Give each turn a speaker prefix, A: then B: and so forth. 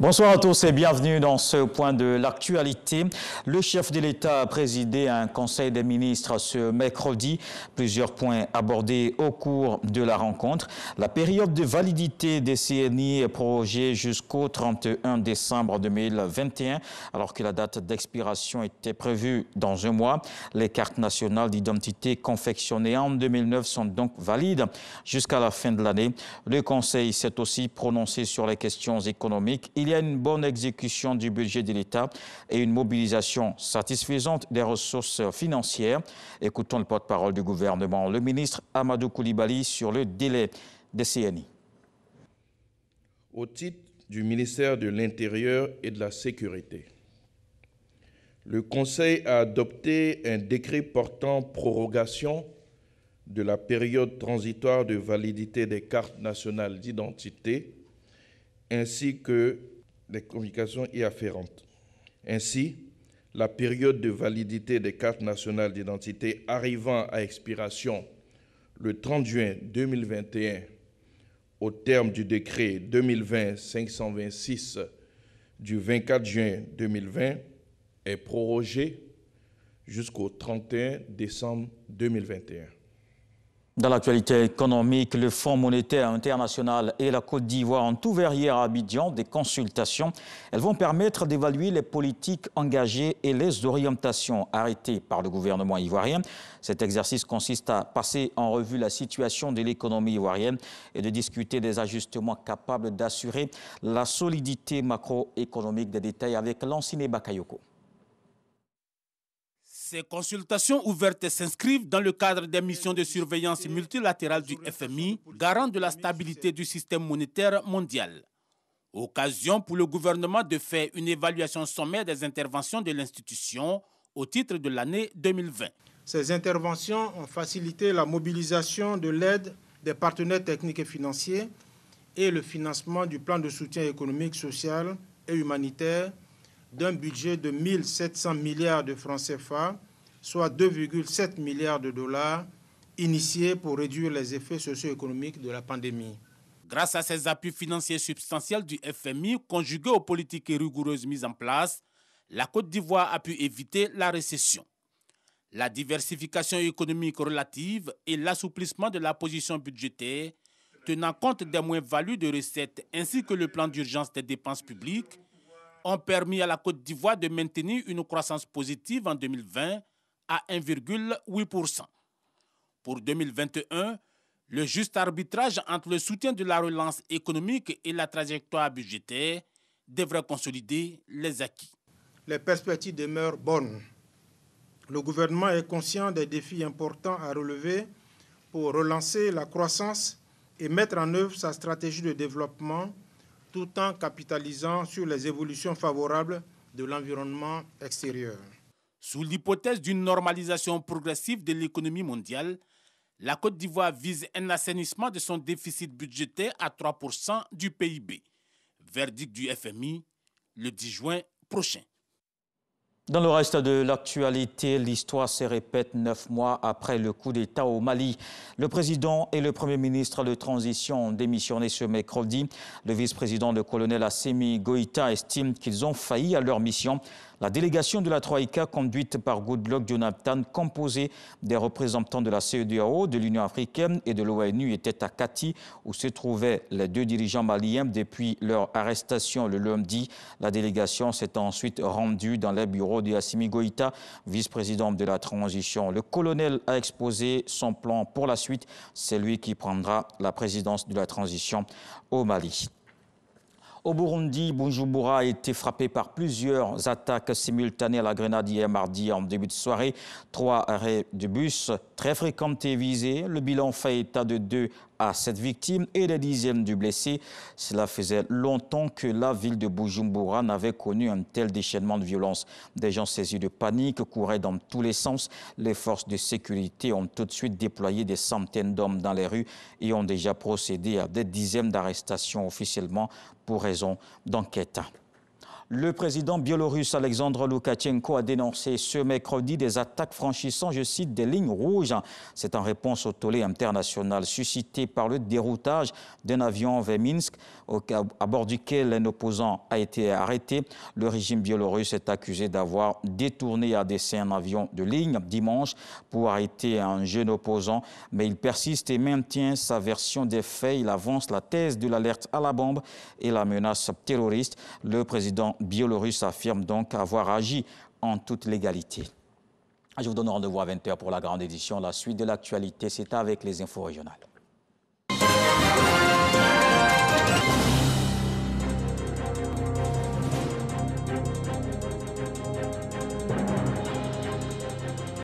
A: Bonsoir à tous et bienvenue dans ce point de l'actualité. Le chef de l'État a présidé un conseil des ministres ce mercredi. Plusieurs points abordés au cours de la rencontre. La période de validité des CNI est prorogée jusqu'au 31 décembre 2021, alors que la date d'expiration était prévue dans un mois. Les cartes nationales d'identité confectionnées en 2009 sont donc valides jusqu'à la fin de l'année. Le conseil s'est aussi prononcé sur les questions économiques. Il y a une bonne exécution du budget de l'État et une mobilisation satisfaisante des ressources financières. Écoutons le porte-parole du gouvernement, le ministre Amadou Coulibaly, sur le délai des CNI.
B: Au titre du ministère de l'Intérieur et de la Sécurité, le Conseil a adopté un décret portant prorogation de la période transitoire de validité des cartes nationales d'identité ainsi que les communications y afférentes. Ainsi, la période de validité des cartes nationales d'identité arrivant à expiration le 30 juin 2021 au terme du décret 2020-526 du 24 juin 2020 est prorogée jusqu'au 31 décembre 2021.
A: Dans l'actualité économique, le Fonds monétaire international et la Côte d'Ivoire ont ouvert hier à Abidjan des consultations. Elles vont permettre d'évaluer les politiques engagées et les orientations arrêtées par le gouvernement ivoirien. Cet exercice consiste à passer en revue la situation de l'économie ivoirienne et de discuter des ajustements capables d'assurer la solidité macroéconomique. Des détails avec Lanciné Bakayoko.
C: Ces consultations ouvertes s'inscrivent dans le cadre des missions de surveillance multilatérale du FMI, garant de la stabilité du système monétaire mondial. Occasion pour le gouvernement de faire une évaluation sommaire des interventions de l'institution au titre de l'année 2020.
D: Ces interventions ont facilité la mobilisation de l'aide des partenaires techniques et financiers et le financement du plan de soutien économique, social et humanitaire d'un budget de 1 700 milliards de francs CFA, soit 2,7 milliards de dollars, initiés pour réduire les effets socio-économiques de la pandémie.
C: Grâce à ces appuis financiers substantiels du FMI, conjugués aux politiques rigoureuses mises en place, la Côte d'Ivoire a pu éviter la récession. La diversification économique relative et l'assouplissement de la position budgétaire, tenant compte des moins-values de recettes ainsi que le plan d'urgence des dépenses publiques, ont permis à la Côte d'Ivoire de maintenir une croissance positive en 2020 à 1,8%. Pour 2021, le juste arbitrage entre le soutien de la relance économique et la trajectoire budgétaire devrait consolider les acquis.
D: Les perspectives demeurent bonnes. Le gouvernement est conscient des défis importants à relever pour relancer la croissance et mettre en œuvre sa stratégie de développement tout en capitalisant sur les évolutions favorables de l'environnement extérieur.
C: Sous l'hypothèse d'une normalisation progressive de l'économie mondiale, la Côte d'Ivoire vise un assainissement de son déficit budgétaire à 3% du PIB. Verdict du FMI le 10 juin prochain.
A: Dans le reste de l'actualité, l'histoire se répète 9 mois après le coup d'État au Mali. Le président et le premier ministre de transition ont démissionné ce mercredi. Le vice-président, le colonel Assimi Goïta, estime qu'ils ont failli à leur mission. La délégation de la Troïka, conduite par Goodluck Jonathan, composée des représentants de la CEDEAO, de l'Union africaine et de l'ONU, était à Kati, où se trouvaient les deux dirigeants maliens depuis leur arrestation le lundi. La délégation s'est ensuite rendue dans les bureaux de Assimi Goïta, vice-président de la transition. Le colonel a exposé son plan pour la suite. C'est lui qui prendra la présidence de la transition au Mali. Au Burundi, Bujumbura a été frappé par plusieurs attaques simultanées à la grenade hier mardi en début de soirée. 3 arrêts de bus très fréquentés visés. Le bilan fait état de 2 à 7 victimes et des dizaines de blessés. Cela faisait longtemps que la ville de Bujumbura n'avait connu un tel déchaînement de violence. Des gens saisis de panique couraient dans tous les sens. Les forces de sécurité ont tout de suite déployé des centaines d'hommes dans les rues et ont déjà procédé à des dizaines d'arrestations officiellement pour raison d'enquête. Le président biélorusse Alexandre Loukachenko a dénoncé ce mercredi des attaques franchissant, je cite, des lignes rouges. C'est en réponse au tollé international suscité par le déroutage d'un avion vers Minsk, à bord duquel un opposant a été arrêté. Le régime biélorusse est accusé d'avoir détourné à dessein un avion de ligne dimanche pour arrêter un jeune opposant, mais il persiste et maintient sa version des faits. Il avance la thèse de l'alerte à la bombe et la menace terroriste. Le président biélorusse affirme donc avoir agi en toute légalité. Je vous donne rendez-vous à 20h pour la grande édition. La suite de l'actualité, c'est avec les infos régionales.